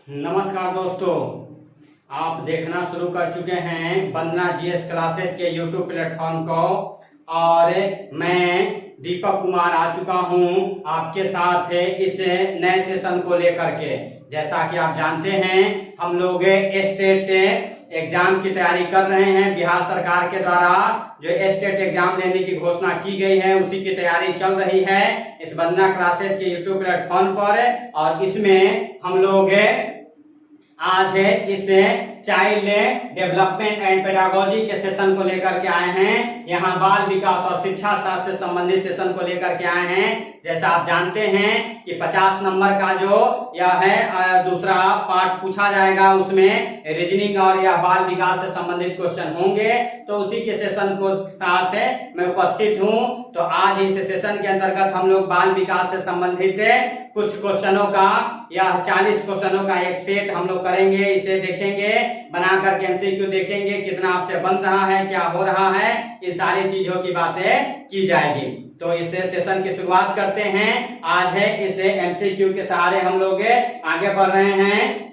नमस्कार दोस्तों, आप देखना शुरू कर चुके हैं वंदना जीएस क्लासेज के यूट्यूब प्लेटफॉर्म को। और मैं दीपक कुमार आ चुका हूं आपके साथ इस नए सेशन को लेकर के। जैसा कि आप जानते हैं, हम लोग स्टेट एग्जाम की तैयारी कर रहे हैं। बिहार सरकार के द्वारा जो स्टेट एग्जाम लेने की घोषणा की गई है, उसी की तैयारी चल रही है इस वंदना क्लासेज के यूट्यूब प्लेटफॉर्म पर। और इसमें हम लोग आज इस चाइल्ड डेवलपमेंट एंड पेडागोजी के सेशन को लेकर के आए हैं। यहाँ बाल विकास और शिक्षा शास्त्र से संबंधित सेशन को लेकर के आए हैं। जैसा आप जानते हैं कि 50 नंबर का जो यह है दूसरा पार्ट पूछा जाएगा, उसमें रीजनिंग और यह बाल विकास से संबंधित क्वेश्चन होंगे। तो उसी के सेशन को साथ मैं उपस्थित हूँ। तो आज इस सेशन के अंतर्गत हम लोग बाल विकास से संबंधित कुछ क्वेश्चनों का या 40 क्वेश्चनों का एक सेट हम लोग करेंगे। इसे देखेंगे, बना करके एमसीक्यू देखेंगे, कितना आपसे बन रहा है, क्या हो रहा है, इन सारी चीजों की बातें की जाएगी। तो इस सेशन की शुरुआत करते हैं। आज है इसे एमसीक्यू के सहारे हम लोग आगे बढ़ रहे हैं।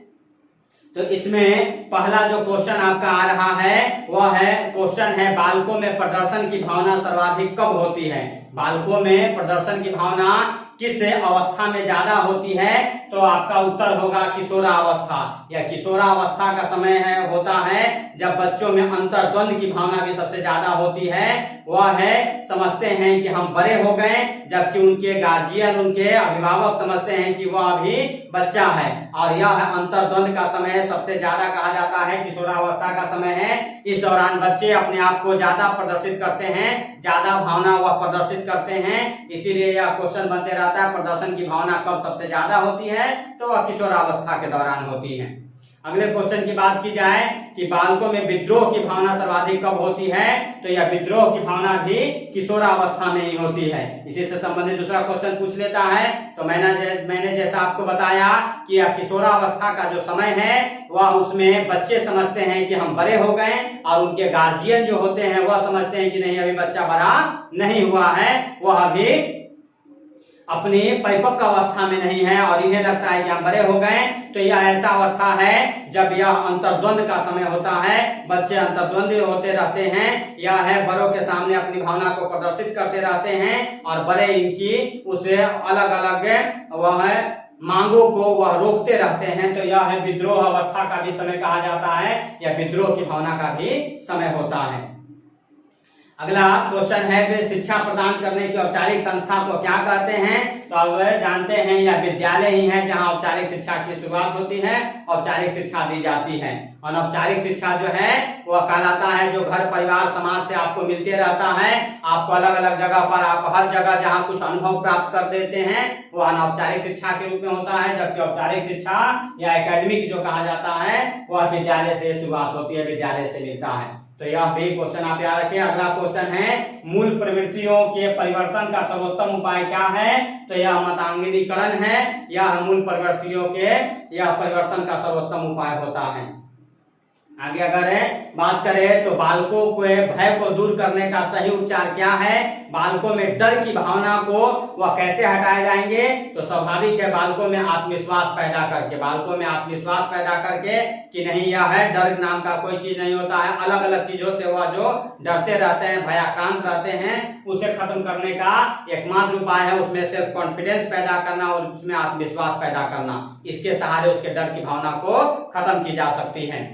तो इसमें पहला जो क्वेश्चन आपका आ रहा है वह है क्वेश्चन है, बालकों में प्रदर्शन की भावना सर्वाधिक कब होती है? बालकों में प्रदर्शन की भावना किस अवस्था में ज्यादा होती है? तो आपका उत्तर होगा किशोरावस्था। या किशोरावस्था का समय होता है जब बच्चों में अंतर्द्वंद की भावना भी सबसे ज्यादा होती है। वह है समझते हैं कि हम बड़े हो गए, जबकि उनके गार्जियन, उनके अभिभावक समझते हैं कि वह अभी बच्चा है। और यह अंतर्द्वंद का समय सबसे ज्यादा कहा जाता है, किशोरावस्था का समय है। इस दौरान बच्चे अपने आप को ज्यादा प्रदर्शित करते हैं, ज्यादा भावना वह प्रदर्शित करते हैं। इसीलिए यह क्वेश्चन बनते रहता है, प्रदर्शन की भावना कब सबसे ज्यादा होती है? तो वह किशोरावस्था के दौरान होती है। अगले क्वेश्चन की बात की जाए कि बालकों में विद्रोह की भावना सर्वाधिक कब होती है? तो यह विद्रोह की भावना भी किशोरावस्था में ही होती है। इसी से संबंधित दूसरा क्वेश्चन पूछ लेता है। तो मैंने जैसा आपको बताया कि यह किशोरावस्था का जो समय है वह उसमें बच्चे समझते हैं कि हम बड़े हो गए, और उनके गार्जियन जो होते हैं वह समझते हैं कि नहीं, अभी बच्चा बड़ा नहीं हुआ है, वह अभी अपनी परिपक्व अवस्था में नहीं है और इन्हें लगता है कि हम बड़े हो गए। तो यह ऐसा अवस्था है जब यह अंतर्द्वंद का समय होता है। बच्चे अंतर्द्वंद होते रहते हैं, यह है बड़ों के सामने अपनी भावना को प्रदर्शित करते रहते हैं, और बड़े इनकी उसे अलग अलग वह मांगों को वह रोकते रहते हैं। तो यह है विद्रोह अवस्था का भी समय कहा जाता है, या विद्रोह की भावना का भी समय होता है। अगला क्वेश्चन है वे शिक्षा प्रदान करने की औपचारिक संस्था को क्या कहते हैं? तो अब जानते हैं यह विद्यालय ही है जहां औपचारिक शिक्षा की शुरुआत होती है, औपचारिक शिक्षा दी जाती है। अनौपचारिक शिक्षा जो है वह कहलाता है जो घर परिवार समाज से आपको मिलते रहता है। आपको अलग अलग जगह पर, आप हर जगह जहां कुछ अनुभव प्राप्त कर देते हैं, वह अनौपचारिक शिक्षा के रूप में होता है। जबकि औपचारिक शिक्षा या एकेडमिक जो कहा जाता है वह विद्यालय से शुरुआत होती है, विद्यालय से मिलता है। तो यह भी क्वेश्चन आप याद रखें। अगला क्वेश्चन है मूल प्रवृत्तियों के परिवर्तन का सर्वोत्तम उपाय क्या है? तो यह मतांगीकरण है। यह मूल प्रवृत्तियों के यह परिवर्तन का सर्वोत्तम उपाय होता है। आगे अगर बात करें तो बालकों को भय को दूर करने का सही उपचार क्या है? बालकों में डर की भावना को वह कैसे हटाए जाएंगे? तो स्वाभाविक है, बालकों में आत्मविश्वास पैदा करके, बालकों में आत्मविश्वास पैदा करके कि नहीं, यह है डर नाम का कोई चीज नहीं होता है। अलग अलग चीजों से वह जो डरते रहते हैं, भयाक्रांत रहते हैं, उसे खत्म करने का एकमात्र उपाय है उसमें सेल्फ कॉन्फिडेंस पैदा करना और उसमें आत्मविश्वास पैदा करना। इसके सहारे उसके डर की भावना को खत्म की जा सकती है।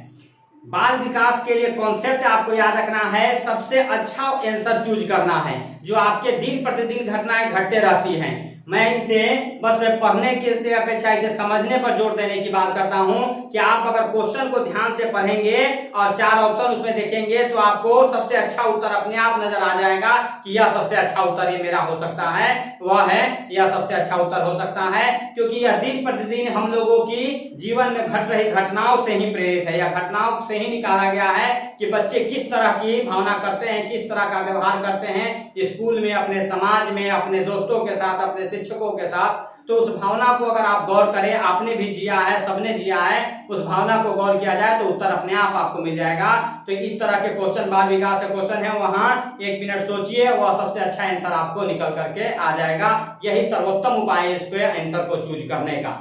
बाल विकास के लिए कॉन्सेप्ट आपको याद रखना है, सबसे अच्छा आंसर चूज करना है। जो आपके दिन प्रतिदिन घटनाएं घटते रहती हैं, मैं इसे बस पढ़ने की से अपेक्षा इसे समझने पर जोर देने की बात करता हूं कि आप अगर क्वेश्चन को ध्यान से पढ़ेंगे और 4 ऑप्शन उसमें देखेंगे तो आपको सबसे अच्छा उत्तर अपने आप नजर आ जाएगा कि यह सबसे अच्छा उत्तर ये मेरा हो सकता है, वह है यह सबसे अच्छा उत्तर हो सकता है। क्योंकि यह दिन प्रतिदिन हम लोगों की जीवन में घट रही घटनाओं से ही प्रेरित है, या घटनाओं से ही निकाला गया है कि बच्चे किस तरह की भावना करते हैं, किस तरह का व्यवहार करते हैं स्कूल में, अपने समाज में, अपने दोस्तों के साथ, अपने शिक्षकों के साथ। तो उस भावना को अगर आप गौर करें, आपने भी जिया है, सबने जिया है, उस भावना को गौर किया जाए तो उत्तर अपने आप आपको मिल जाएगा। तो इस तरह के क्वेश्चन बाल विकास के क्वेश्चन है, वहां 1 मिनट सोचिए, वह सबसे अच्छा आंसर आपको निकल करके आ जाएगा। यही सर्वोत्तम उपाय है इसको आंसर को चूज करने का।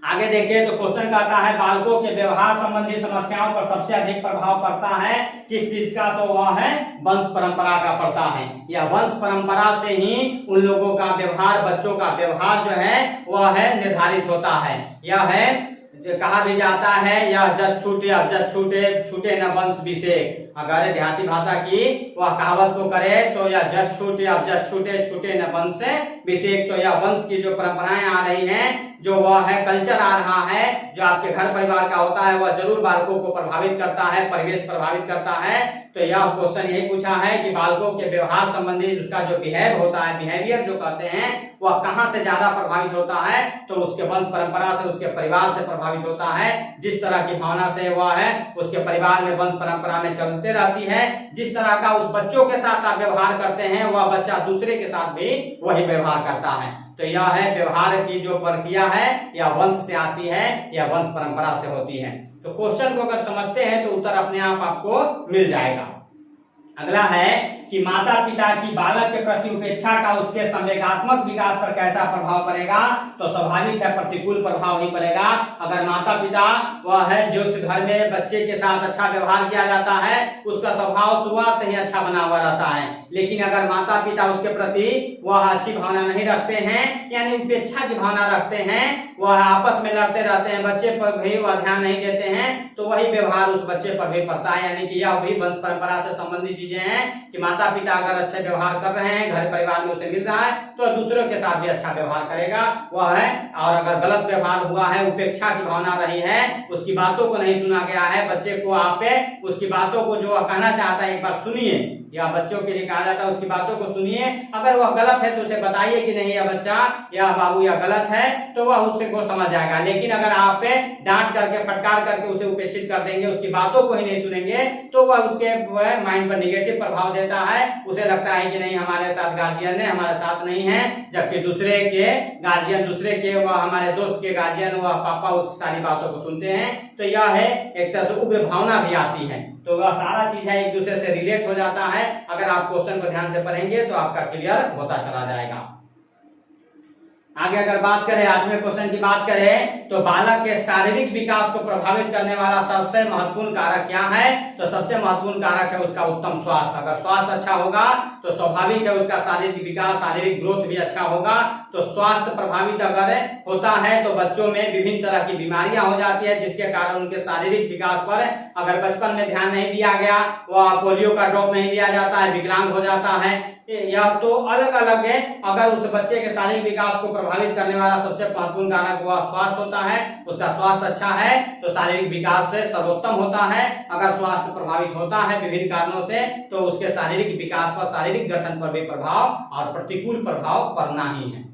आगे देखिए तो क्वेश्चन कहता है बालकों के व्यवहार संबंधी समस्याओं पर सबसे अधिक प्रभाव पड़ता है किस चीज का, तो वह है वंश परंपरा का पड़ता है। या वंश परंपरा से ही उन लोगों का व्यवहार, बच्चों का व्यवहार जो है वह है निर्धारित होता है। यह है कहा भी जाता है यह जस छूटे अब जस छूटे छूटे न वंश विषेक। अगर देहाती भाषा की वह कहावत को करे तो यह जस छूटे अब जस छूटे छूटे न वंश विषेक। तो यह वंश की जो परंपराएं आ रही हैं, जो वह है कल्चर आ रहा है, जो आपके घर परिवार का होता है, वह जरूर बालकों को प्रभावित करता है, परिवेश प्रभावित करता है। तो यह क्वेश्चन यही पूछा है कि बालकों के व्यवहार संबंधी उसका जो बिहेव होता है, बिहेवियर जो कहते हैं, वह कहां से ज्यादा प्रभावित होता है, तो उसके वंश परंपरा से, उसके परिवार से प्रभावित होता है। जिस तरह की भावना से वह है उसके परिवार में वंश परंपरा में चलते रहती है, जिस तरह का उस बच्चों के साथ आप व्यवहार करते हैं, वह बच्चा दूसरे के साथ भी वही व्यवहार करता है। तो यह है व्यवहार की जो प्रक्रिया है, यह वंश से आती है, यह वंश परंपरा से होती है। तो क्वेश्चन को अगर समझते हैं तो उत्तर अपने आप आपको मिल जाएगा। अगला है कि माता पिता की बालक के प्रति उपेक्षा का उसके संवेगात्मक विकास पर कैसा प्रभाव पड़ेगा, तो स्वाभाविक है प्रतिकूल प्रभाव ही पड़ेगा। अगर माता पिता वह है जो घर में बच्चे के साथ अच्छा व्यवहार किया जाता है, उसका स्वभाव शुरुआत से ही अच्छा बना हुआ रहता है। लेकिन अगर माता पिता उसके प्रति वह अच्छी भावना नहीं रखते हैं, यानी उपेक्षा की भावना रखते हैं, वह आपस में लड़ते रहते हैं, बच्चे पर भी वह ध्यान नहीं देते हैं, तो वही व्यवहार उस बच्चे पर भी पड़ता है। यानी कि यह भी वंश परंपरा से संबंधित चीजें हैं कि माता पिता अगर अच्छे व्यवहार कर रहे हैं, घर परिवार में उसे मिल रहा है, तो दूसरों के साथ भी अच्छा व्यवहार करेगा वह है। और अगर गलत व्यवहार हुआ है, उपेक्षा की भावना रही है, उसकी बातों को नहीं सुना गया है, बच्चे को आप उसकी बातों को जो कहना चाहता है एक बार सुनिए, या बच्चों के लिए कहा जाता है उसकी बातों को सुनिए। अगर वह गलत है तो उसे बताइए कि नहीं यह बच्चा या बाबू यह गलत है, तो वह उससे को समझ जाएगा। लेकिन अगर आप डांट करके फटकार करके उसे उपेक्षित कर देंगे, उसकी बातों को ही नहीं सुनेंगे, तो वह उसके माइंड पर निगेटिव प्रभाव देता है। उसे लगता है कि नहीं हमारे साथ गार्जियन है, हमारे साथ नहीं है, जबकि दूसरे के गार्जियन, दूसरे के वह हमारे दोस्त के गार्जियन वह पापा उस सारी बातों को सुनते हैं। तो यह है एक तरह से उग्र भावना भी आती है। तो वह सारा चीज है एक दूसरे से रिलेट हो जाता है। अगर आप क्वेश्चन को ध्यान से पढ़ेंगे तो आपका क्लियर होता चला जाएगा। आगे अगर बात करें 8वें क्वेश्चन की बात करें तो बालक के शारीरिक विकास को प्रभावित करने वाला सबसे महत्वपूर्ण कारक क्या है, तो सबसे महत्वपूर्ण कारक है उसका उत्तम स्वास्थ्य। अगर स्वास्थ्य अच्छा होगा तो स्वाभाविक है उसका शारीरिक विकास, शारीरिक ग्रोथ भी अच्छा होगा। तो स्वास्थ्य प्रभावित अगर होता है तो बच्चों में विभिन्न तरह की बीमारियां हो जाती है, जिसके कारण उनके शारीरिक विकास पर अगर बचपन में ध्यान नहीं दिया गया, वह पोलियो का ड्रॉप नहीं दिया जाता है, विकलांग हो जाता है, या तो अलग अलग है। अगर उस बच्चे के शारीरिक विकास को प्रभावित करने वाला सबसे महत्वपूर्ण कारक वह स्वास्थ्य होता है, उसका स्वास्थ्य अच्छा है तो शारीरिक विकास से सर्वोत्तम होता है। अगर स्वास्थ्य प्रभावित होता है विभिन्न कारणों से तो उसके शारीरिक विकास पर, शारीरिक गठन पर भी प्रभाव और प्रतिकूल प्रभाव पड़ना ही है।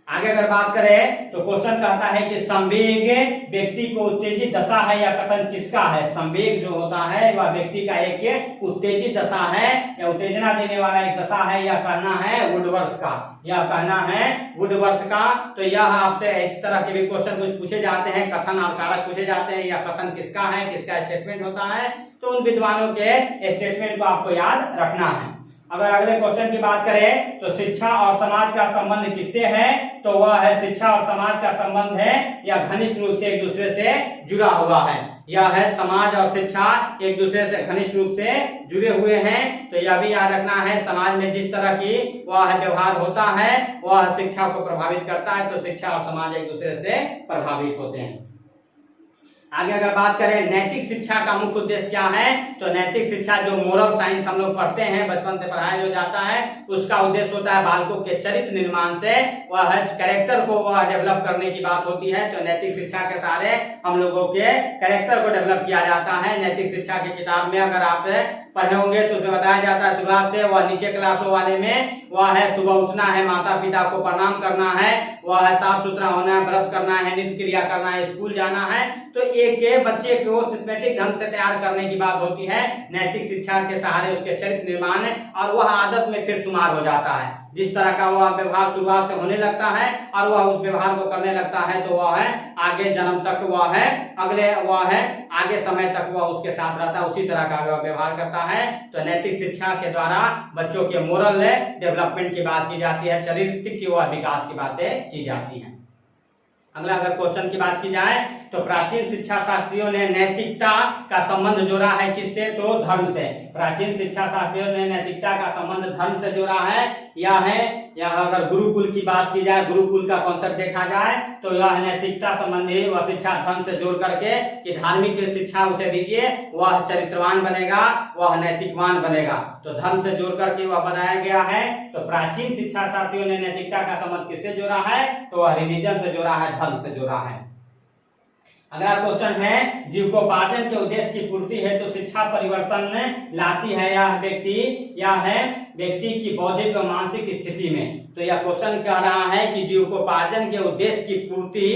आगे अगर बात करें तो क्वेश्चन कहता है कि संवेग व्यक्ति को उत्तेजित दशा है या कथन किसका है। संवेग जो होता है वह व्यक्ति का एक उत्तेजित दशा है या उत्तेजना देने वाला एक दशा है, यह कहना है वुडवर्थ का, यह कहना है वुडवर्थ का। तो यह आपसे इस तरह के भी क्वेश्चन कुछ पूछे जाते हैं, कथन और कारक पूछे जाते हैं, या कथन किसका है, किसका स्टेटमेंट होता है, तो उन विद्वानों के स्टेटमेंट को आपको याद रखना है। अगर अगले क्वेश्चन की बात करें तो शिक्षा और समाज का संबंध किससे है, तो वह है शिक्षा और समाज का संबंध है या घनिष्ठ रूप से एक दूसरे से जुड़ा हुआ है। यह है समाज और शिक्षा एक दूसरे से घनिष्ठ रूप से जुड़े हुए हैं। तो यह भी याद रखना है समाज में जिस तरह की वह व्यवहार होता है वह शिक्षा को प्रभावित करता है, तो शिक्षा और समाज एक दूसरे से प्रभावित होते हैं। आगे अगर बात करें नैतिक शिक्षा का मुख्य उद्देश्य क्या है, तो नैतिक शिक्षा जो मोरल साइंस हम लोग पढ़ते हैं, बचपन से पढ़ाया जो जाता है, उसका उद्देश्य होता है बालकों के चरित्र निर्माण से वह कैरेक्टर को वह डेवलप करने की बात होती है। तो नैतिक शिक्षा के सहारे हम लोगों के कैरेक्टर को डेवलप किया जाता है। नैतिक शिक्षा की किताब में अगर आप पढ़े होंगे तो उसमें बताया जाता है शुरुआत से वह नीचे क्लासों वाले में वह है सुबह उठना है, माता पिता को प्रणाम करना है, वह है साफ सुथरा होना है, ब्रश करना है, नित्य क्रिया करना है, स्कूल जाना है। तो एक बच्चे को सिस्टमेटिक ढंग से तैयार करने की बात होती है। नैतिक शिक्षा के सहारे उसके चरित्र निर्माण और वह आदत में फिर शुमार हो जाता है। जिस तरह का वह व्यवहार शुरुआत से होने लगता है और वह उस व्यवहार को करने लगता है तो वह है आगे जन्म तक वह है अगले वह है आगे समय तक वह उसके साथ रहता है, उसी तरह का वह व्यवहार करता है। तो नैतिक शिक्षा के द्वारा बच्चों के मोरल डेवलपमेंट की बात की जाती है, चरित्र की वह विकास की बातें की जाती हैं। अगला अगर क्वेश्चन की बात की जाए तो प्राचीन शिक्षा शास्त्रियों ने नैतिकता का संबंध जोड़ा है किससे, तो धर्म से। प्राचीन शिक्षा शास्त्रियों ने नैतिकता का संबंध धर्म से जोड़ा है। यह अगर गुरुकुल की बात की जाए, गुरुकुल का कॉन्सेप्ट देखा जाए तो यह नैतिकता संबंधी वह शिक्षा धर्म से जोड़ करके कि धार्मिक शिक्षा उसे दीजिए, वह चरित्रवान बनेगा, वह नैतिकवान बनेगा। तो धर्म से जोड़ करके वह बनाया गया है। तो प्राचीन शिक्षा शास्त्रियों ने नैतिकता का संबंध किससे जोड़ा है, तो वह रिलीजन से जोड़ा है, धर्म से जोड़ा है। अगला क्वेश्चन है जीविकोपार्जन के उद्देश्य की पूर्ति है तो शिक्षा परिवर्तन लाती है व्यक्ति की बौद्धिक और मानसिक स्थिति में। तो यह क्वेश्चन कह रहा है कि जीविकोपार्जन के उद्देश्य की पूर्ति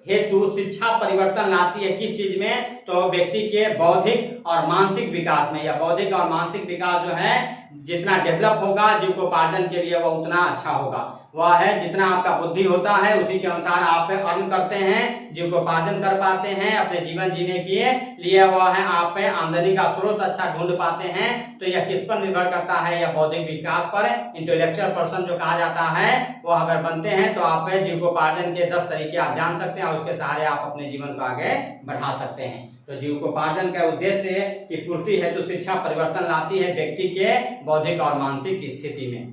हेतु शिक्षा परिवर्तन लाती है किस चीज में, तो व्यक्ति के बौद्धिक और मानसिक विकास में। या बौद्धिक और मानसिक विकास जो है जितना डेवलप होगा जीविकोपार्जन के लिए वह उतना अच्छा होगा। वह है जितना आपका बुद्धि होता है उसी के अनुसार आप अर्न करते हैं, जीविकोपार्जन कर पाते हैं, अपने जीवन जीने के लिए वह है आप आमदनी का स्रोत अच्छा ढूंढ पाते हैं। तो यह किस पर निर्भर करता है, यह बौद्धिक विकास पर। इंटेलेक्चुअल पर्सन जो कहा जाता है वह अगर बनते हैं तो आप जीविकोपार्जन के 10 तरीके आप जान सकते हैं और उसके सहारे आप अपने जीवन को आगे बढ़ा सकते हैं। तो जीविकोपार्जन का उद्देश्य की पूर्ति है तो शिक्षा परिवर्तन लाती है व्यक्ति के बौद्धिक और मानसिक स्थिति में।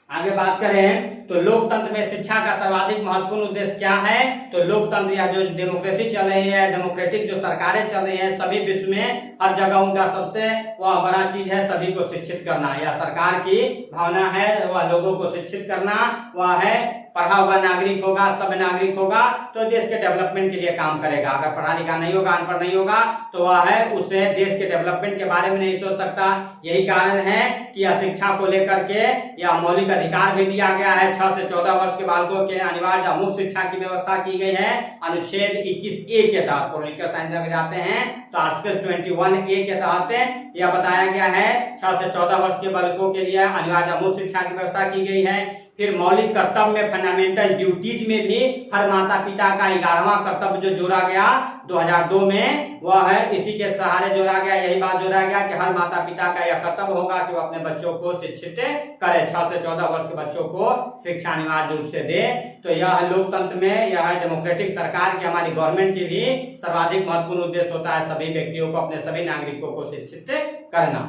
आगे बात करें तो लोकतंत्र में शिक्षा का सर्वाधिक महत्वपूर्ण उद्देश्य क्या है, तो लोकतंत्र या जो डेमोक्रेसी चल रही है, डेमोक्रेटिक जो सरकारें चल रही हैं सभी विश्व में हर जगह उनका सबसे वह बड़ा चीज है सभी को शिक्षित करना। या सरकार की भावना है वह लोगों को शिक्षित करना, वह है पढ़ा हुआ नागरिक होगा, सब नागरिक होगा तो देश के डेवलपमेंट के लिए काम करेगा। अगर पढ़ा लिखा नहीं होगा, अनपढ़ नहीं होगा तो वह है उसे देश के डेवलपमेंट के बारे में नहीं सोच सकता। यही कारण है कि यह शिक्षा को लेकर के यह मौलिक अधिकार भी दिया गया है। 6 से 14 वर्ष के बालकों के अनिवार्य मुफ्त शिक्षा की व्यवस्था की गई है अनुच्छेद 21A के तहत। पॉलिटिकल साइंस में जाते हैं तो आर्टिकल 21A के तहत यह बताया गया है 6 से 14 वर्ष के बालकों के लिए अनिवार्य मुफ्त शिक्षा की व्यवस्था की गई है। फिर मौलिक कर्तव्य में फंडामेंटल ड्यूटीज में भी हर माता पिता का 11वां कर्तव्य जो जोड़ा गया 2002 में वह है इसी के सहारे जोड़ा गया। यही बात जोड़ा गया कि हर माता पिता का यह कर्तव्य होगा कि वो अपने बच्चों को शिक्षित करे, 6 से 14 वर्ष के बच्चों को शिक्षा अनिवार्य रूप से दे। तो यह लोकतंत्र में यह डेमोक्रेटिक सरकार की हमारी गवर्नमेंट की भी सर्वाधिक महत्वपूर्ण उद्देश्य होता है सभी व्यक्तियों को, अपने सभी नागरिकों को शिक्षित करना।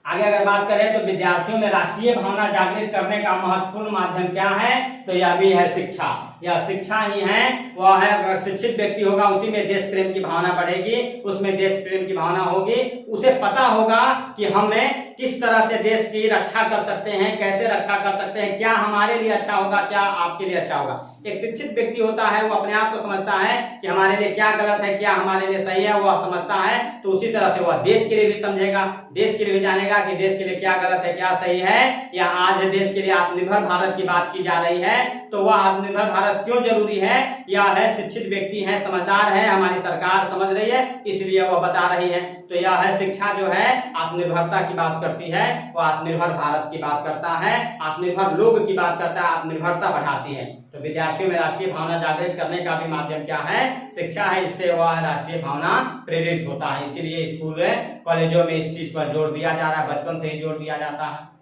आगे अगर बात करें तो विद्यार्थियों में राष्ट्रीय भावना जागृत करने का महत्वपूर्ण माध्यम क्या है, तो यह भी है शिक्षा। यह शिक्षा ही है, वह है अगर शिक्षित व्यक्ति होगा उसी में देश प्रेम की भावना बढ़ेगी, उसमें देश प्रेम की भावना होगी, उसे पता होगा कि हमें किस तरह से देश की रक्षा कर सकते हैं, कैसे रक्षा कर सकते हैं, क्या हमारे लिए अच्छा होगा, क्या आपके लिए अच्छा होगा। एक शिक्षित व्यक्ति होता है वो अपने आप को समझता है कि हमारे लिए क्या गलत है, क्या हमारे लिए सही है, वह समझता है। तो उसी तरह से वह देश के लिए भी समझेगा, देश के लिए भी जानेगा कि देश के लिए क्या गलत है, क्या सही है। या आज देश के लिए आत्मनिर्भर भारत की बात की जा रही है तो वह आत्मनिर्भर भारत क्यों जरूरी है, यह है शिक्षित व्यक्ति है, समझदार है, हमारी सरकार समझ रही है इसलिए वह बता रही है। तो यह है शिक्षा जो है आत्मनिर्भरता की बात करती है, वह आत्मनिर्भर भारत की बात करता है, आत्मनिर्भर लोग की बात करता है, आत्मनिर्भरता बढ़ाती है। तो विद्यार्थियों में राष्ट्रीय भावना जागृत करने का भी माध्यम क्या है, शिक्षा है। इससे वह राष्ट्रीय भावना प्रेरित होता है। इसीलिए स्कूल कॉलेजों में इस चीज पर जोर दिया जा रहा है, बचपन से ही जोर दिया जाता है।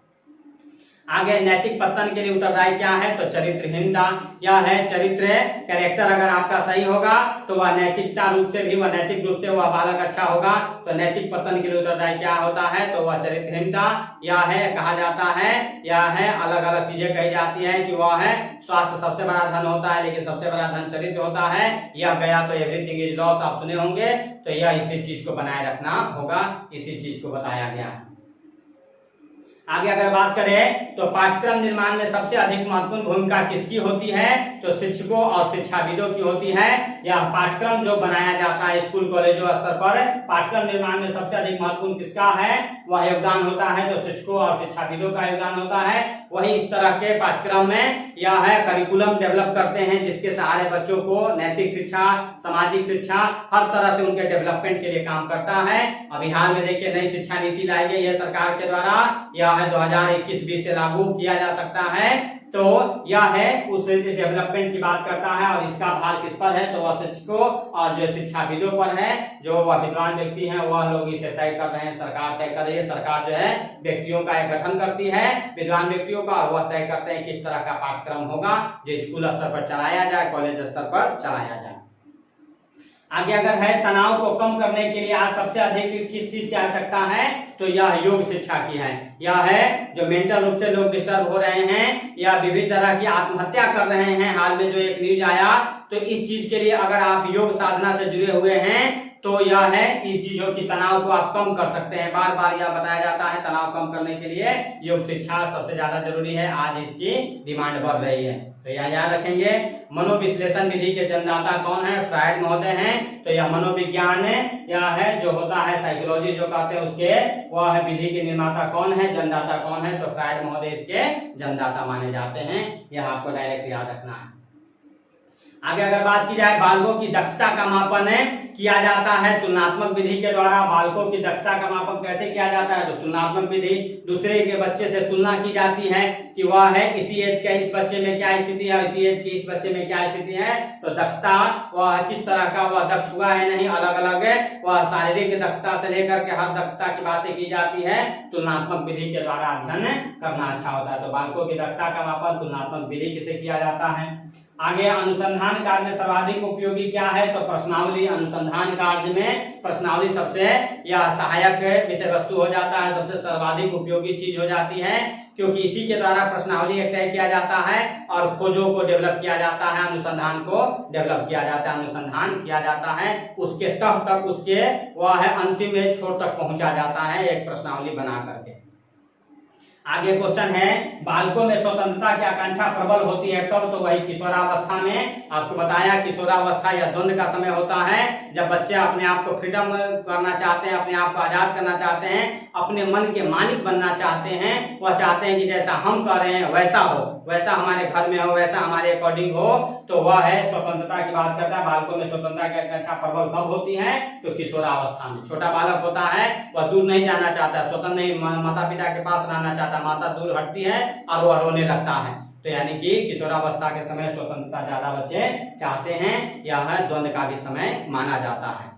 आगे नैतिक पतन के लिए उत्तरदायी क्या है, तो चरित्रहीनता। यह है चरित्र, कैरेक्टर अगर आपका सही होगा तो वह नैतिकता रूप से भी, वह नैतिक रूप से वह बालक अच्छा होगा। तो नैतिक पतन के लिए उत्तरदायी क्या होता है, तो वह चरित्रहीनता। यह है कहा जाता है, यह है अलग अलग चीजें कही जाती है कि वह है स्वास्थ्य सबसे बड़ा धन होता है लेकिन सबसे बड़ा धन चरित्र होता है। यह गया तो एवरीथिंग इज लॉस आप सुने होंगे। तो यह इसी चीज को बनाए रखना होगा, इसी चीज को बताया गया है। आगे अगर बात करें तो पाठ्यक्रम निर्माण में सबसे अधिक महत्वपूर्ण भूमिका किसकी होती है, तो शिक्षकों और शिक्षाविदों की होती है। यह पाठ्यक्रम जो बनाया जाता है स्कूल कॉलेजों स्तर पर, पाठ्यक्रम निर्माण में सबसे अधिक महत्वपूर्ण किसका है, वह योगदान होता है तो शिक्षकों और शिक्षाविदों का योगदान होता है। वही इस तरह के पाठ्यक्रम में यह है करिकुलम डेवलप करते हैं जिसके सहारे बच्चों को नैतिक शिक्षा, सामाजिक शिक्षा, हर तरह से उनके डेवलपमेंट के लिए काम करता है। अभी हाल में देखिए नई शिक्षा नीति लाई गई है सरकार के द्वारा, यह है 2021-20 से लागू किया जा सकता है। तो यह है उस डेवलपमेंट की बात करता है और इसका भार किस पर है, तो वह शिक्षकों और जो शिक्षाविदों पर है। जो वह विद्वान व्यक्ति हैं वह लोग इसे तय कर रहे हैं, सरकार तय कर रही है। सरकार जो है व्यक्तियों का एक गठन करती है, विद्वान व्यक्तियों का, और वह तय करते हैं किस तरह का पाठ्यक्रम होगा जो स्कूल स्तर पर चलाया जाए, कॉलेज स्तर पर चलाया जाए। आगे अगर है तनाव को कम करने के लिए आज सबसे अधिक किस चीज की आवश्यकता है, तो यह योग शिक्षा की है। यह है जो मेंटल रूप से लोग डिस्टर्ब हो रहे हैं या विभिन्न तरह की आत्महत्या कर रहे हैं, हाल में जो एक न्यूज आया, तो इस चीज के लिए अगर आप योग साधना से जुड़े हुए हैं तो यह है इस चीजों की तनाव को आप कम कर सकते हैं। बार बार यह बताया जाता है तनाव कम करने के लिए योग शिक्षा सबसे ज्यादा जरूरी है, आज इसकी डिमांड बढ़ रही है। तो यह याद रखेंगे। मनोविश्लेषण विधि के जन्मदाता कौन है, फ्रायड महोदय हैं। तो यह मनोविज्ञान है, यह है जो होता है साइकोलॉजी जो कहते हैं उसके, वह है विधि के निर्माता कौन है, जन्मदाता कौन है, तो फ्रायड महोदय इसके जन्मदाता माने जाते हैं। यह आपको डायरेक्ट याद रखना है। आगे अगर बात की जाए बालकों की दक्षता का मापन है किया जाता है तुलनात्मक विधि के द्वारा। बालकों की दक्षता का मापन कैसे किया जाता है, तो तुलनात्मक विधि, दूसरे के बच्चे से तुलना की जाती है कि वह है इसी एज का इस बच्चे में क्या स्थिति है, इसी एज की इस बच्चे में क्या स्थिति है। तो दक्षता वह किस तरह का वह दक्ष हुआ है नहीं, अलग अलग है, वह शारीरिक दक्षता से लेकर के हर दक्षता की बातें की जाती है। तुलनात्मक विधि के द्वारा अध्ययन करना अच्छा होता है। तो बालकों की दक्षता का मापन तुलनात्मक विधि किसे किया जाता है। आगे अनुसंधान कार्य में सर्वाधिक उपयोगी क्या है, तो प्रश्नावली। अनुसंधान कार्य में प्रश्नावली सबसे या सहायक विषय वस्तु हो जाता है, सबसे सर्वाधिक उपयोगी चीज हो जाती है, क्योंकि इसी के द्वारा प्रश्नावली एक तय किया जाता है और खोजों को डेवलप किया जाता है, अनुसंधान को डेवलप किया जाता है, अनुसंधान किया जाता है, उसके तह तक, उसके वह है अंतिम छोर तक पहुंचा जाता है एक प्रश्नावली बना करके। आगे क्वेश्चन है बालकों में स्वतंत्रता की आकांक्षा प्रबल होती है कब, तो वही किशोरावस्था में। आपको बताया किशोरावस्था या द्वंद्व का समय होता है जब बच्चे अपने आप को फ्रीडम करना चाहते हैं, अपने आप को आजाद करना चाहते हैं, अपने मन के मालिक बनना चाहते हैं। वह चाहते हैं कि जैसा हम कर रहे हैं वैसा हो, वैसा हमारे घर में हो, वैसा हमारे अकॉर्डिंग हो। तो वह है स्वतंत्रता की बात करता है। बालकों में स्वतंत्रता की आकांक्षा प्रबल कब होती है, तो किशोरावस्था में। छोटा बालक होता है वह दूर नहीं जाना चाहता, स्वतंत्र नहीं, माता पिता के पास रहना चाहता, माता दूर हटती है और वह रोने लगता है। तो यानी कि किशोरावस्था के समय स्वतंत्रता ज्यादा बच्चे चाहते हैं, यह द्वंद्व का भी समय माना जाता है।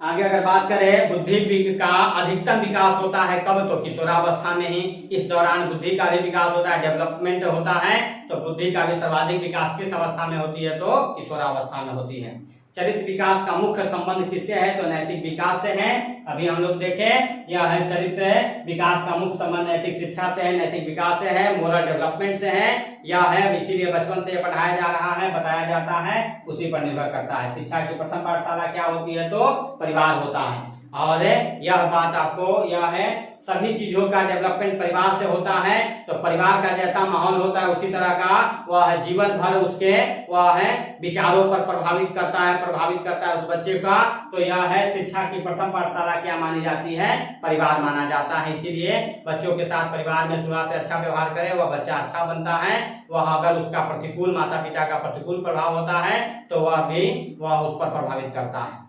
आगे अगर बात करें बुद्धि का अधिकतम विकास होता है कब, तो किशोरावस्था में ही। इस दौरान बुद्धि का भी विकास होता है, डेवलपमेंट होता है। तो बुद्धि का भी सर्वाधिक विकास किस अवस्था में होती है, तो किशोरावस्था में होती है। चरित्र विकास का मुख्य संबंध किससे है, तो नैतिक विकास से है। अभी हम लोग देखें यह है चरित्र विकास का मुख्य संबंध नैतिक शिक्षा से है, नैतिक विकास से है, मोरल डेवलपमेंट से है। यह है इसीलिए बचपन से पढ़ाया जा रहा है, बताया जाता है, उसी पर निर्भर करता है। शिक्षा की प्रथम पाठशाला क्या होती है, तो परिवार होता है। और यह बात आपको यह है सभी चीजों का डेवलपमेंट परिवार से होता है। तो परिवार का जैसा माहौल होता है उसी तरह का वह जीवन भर उसके वह है विचारों पर प्रभावित करता है उस बच्चे का। तो यह है शिक्षा की प्रथम पाठशाला क्या मानी जाती है, परिवार माना जाता है। इसीलिए बच्चों के साथ परिवार में शुरुआत से अच्छा व्यवहार करे, वह बच्चा अच्छा बनता है। वह अगर उसका प्रतिकूल माता पिता का प्रतिकूल प्रभाव होता है तो वह उस पर प्रभावित करता है।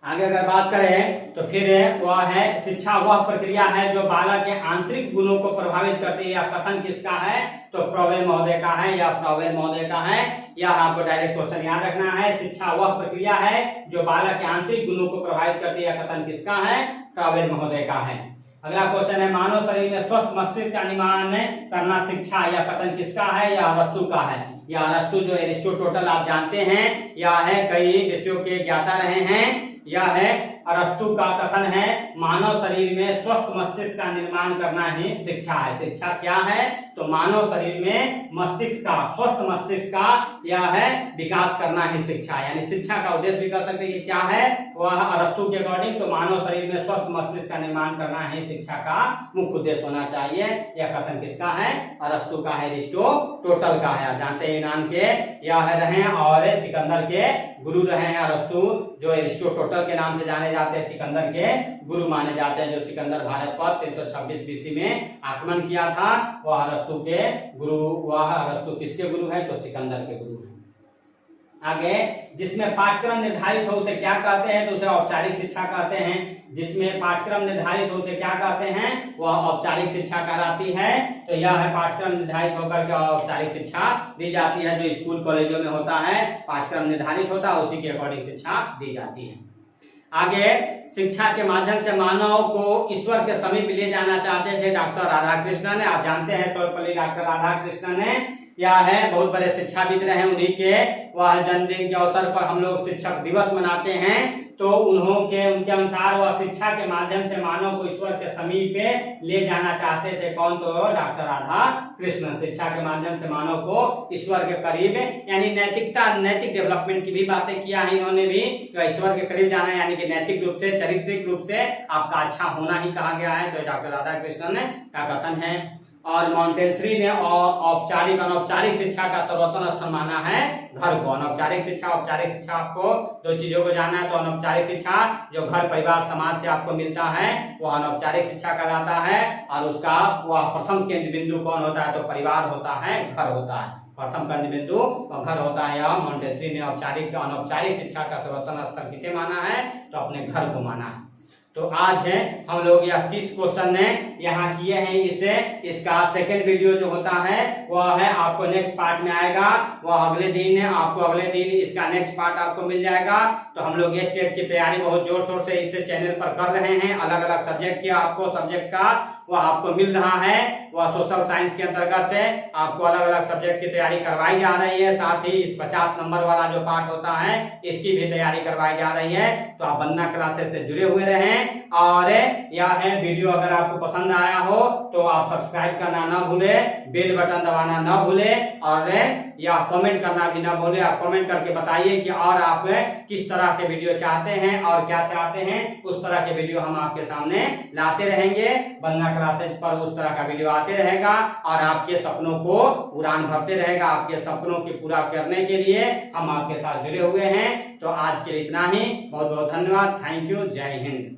आगे अगर बात करें तो फिर वह है शिक्षा वह प्रक्रिया है जो बालक के आंतरिक गुणों को प्रभावित करती है। या कथन किसका है, तो फ्रॉवेल महोदय का है, या फ्रॉवेल महोदय का है। यह आपको डायरेक्ट क्वेश्चन याद रखना है। शिक्षा वह प्रक्रिया है जो बालक के आंतरिक गुणों को प्रभावित करती है। कथन किसका है, फ्रॉवेल महोदय का है। अगला क्वेश्चन है मानव शरीर में स्वस्थ मस्तिष्क का निर्माण करना शिक्षा या कथन किसका है, या अरस्तु का है। या अरस्तु जो एरिस्टोटल आप जानते हैं, यह है कई विषयों के ज्ञाता रहे हैं। यह है अरस्तु का कथन है मानव शरीर में स्वस्थ मस्तिष्क का निर्माण करना ही शिक्षा है। शिक्षा क्या है, तो मानव शरीर में मस्तिष्क का, स्वस्थ मस्तिष्क का यह है विकास करना ही शिक्षा। यानी शिक्षा का उद्देश्य भी कर सकते हैं कि क्या है, वह अरस्तु के अकॉर्डिंग तो मानव शरीर में स्वस्थ मस्तिष्क का निर्माण करना ही शिक्षा का मुख्य उद्देश्य होना चाहिए। यह कथन किसका है, अरस्तु का है, एरिस्टोटल का है। आप जानते हैं यूनान के यह रहे और सिकंदर के गुरु रहे हैं अरस्तु, जो एरिस्टोटल के नाम से जाने जाते हैं, सिकंदर के गुरु माने जाते हैं। जो सिकंदर भारत पर 326 बीसी में आक्रमण किया था, वह अरस्तु के गुरु, वह अरस्तु किसके गुरु है, तो सिकंदर के गुरु है। आगे जिसमें पाठ्यक्रम निर्धारित हो उसे क्या कहते हैं, तो उसे औपचारिक शिक्षा कहते हैं। जिसमें पाठ्यक्रम निर्धारित हो उसे क्या कहते हैं, वह औपचारिक शिक्षा कहलाती है। तो यह है पाठ्यक्रम निर्धारित होकर के औपचारिक शिक्षा दी जाती है। जो स्कूल कॉलेजों में होता है पाठ्यक्रम निर्धारित होता है, उसी के अकॉर्डिंग शिक्षा दी जाती है। आगे शिक्षा के माध्यम से मानव को ईश्वर के समीप ले जाना चाहते थे डॉक्टर राधाकृष्णन। आप जानते हैं सर्वपल्ली डॉक्टर राधाकृष्णन है, यह है बहुत बड़े शिक्षाविद रहे। उन्हीं के वह जन्मदिन के अवसर पर हम लोग शिक्षक दिवस मनाते हैं। तो उनके अनुसार वह शिक्षा के माध्यम से मानव को ईश्वर के समीप ले जाना चाहते थे। कौन? तो डॉक्टर राधाकृष्णन। शिक्षा के माध्यम से मानव को ईश्वर के करीब यानी नैतिक डेवलपमेंट की भी बातें किया है इन्होंने भी। ईश्वर के करीब जाना यानी कि नैतिक रूप से, चारित्रिक रूप से आपका अच्छा होना ही कहा गया है। तो डॉक्टर राधाकृष्णन का कथन है। और मॉन्टेसरी ने औपचारिक अनौपचारिक शिक्षा का सर्वोत्तम स्तर माना है घर को। अनौपचारिक शिक्षा, औपचारिक शिक्षा, आपको दो चीजों को जानना है। तो अनौपचारिक शिक्षा जो घर परिवार समाज से आपको मिलता है वह अनौपचारिक शिक्षा कहलाता है। और उसका वह प्रथम केंद्र बिंदु कौन होता है, तो परिवार होता है, घर होता है। प्रथम केंद्र बिंदु घर होता है। यह मॉन्टेसरी ने औपचारिक अनौपचारिक शिक्षा का सर्वोत्तम स्तर किसे माना है, तो अपने घर को माना है। तो आज है हम लोग यह 30 क्वेश्चन ने यहाँ किए हैं। इसे इसका सेकंड वीडियो जो होता है वह है आपको नेक्स्ट पार्ट में आएगा। वह अगले दिन है, आपको अगले दिन इसका नेक्स्ट पार्ट आपको मिल जाएगा। तो हम लोग ये स्टेट की तैयारी बहुत जोर शोर से इस चैनल पर कर रहे हैं। अलग अलग सब्जेक्ट के आपको सब्जेक्ट का वह आपको मिल रहा है। वह सोशल साइंस के अंतर्गत है, आपको अलग अलग सब्जेक्ट की तैयारी करवाई जा रही है। साथ ही इस 50 नंबर वाला जो पार्ट होता है इसकी भी तैयारी करवाई जा रही है। तो आप वंदना क्लासेस से जुड़े हुए रहें। और यह है वीडियो अगर आपको पसंद आया हो तो आप सब्सक्राइब करना ना भूले, बेल बटन दबाना ना भूले और या कमेंट करना भी ना भूले। आप कमेंट करके बताइए कि और आप किस तरह के वीडियो चाहते हैं और क्या चाहते हैं, उस तरह के वीडियो हम आपके सामने लाते रहेंगे। वंदना क्लासेज पर उस तरह का वीडियो आते रहेगा और आपके सपनों को उड़ान भरते रहेगा। आपके सपनों की पूरा करने के लिए हम आपके साथ जुड़े हुए हैं। तो आज के लिए इतना ही। बहुत बहुत धन्यवाद। Thank you. जय हिंद।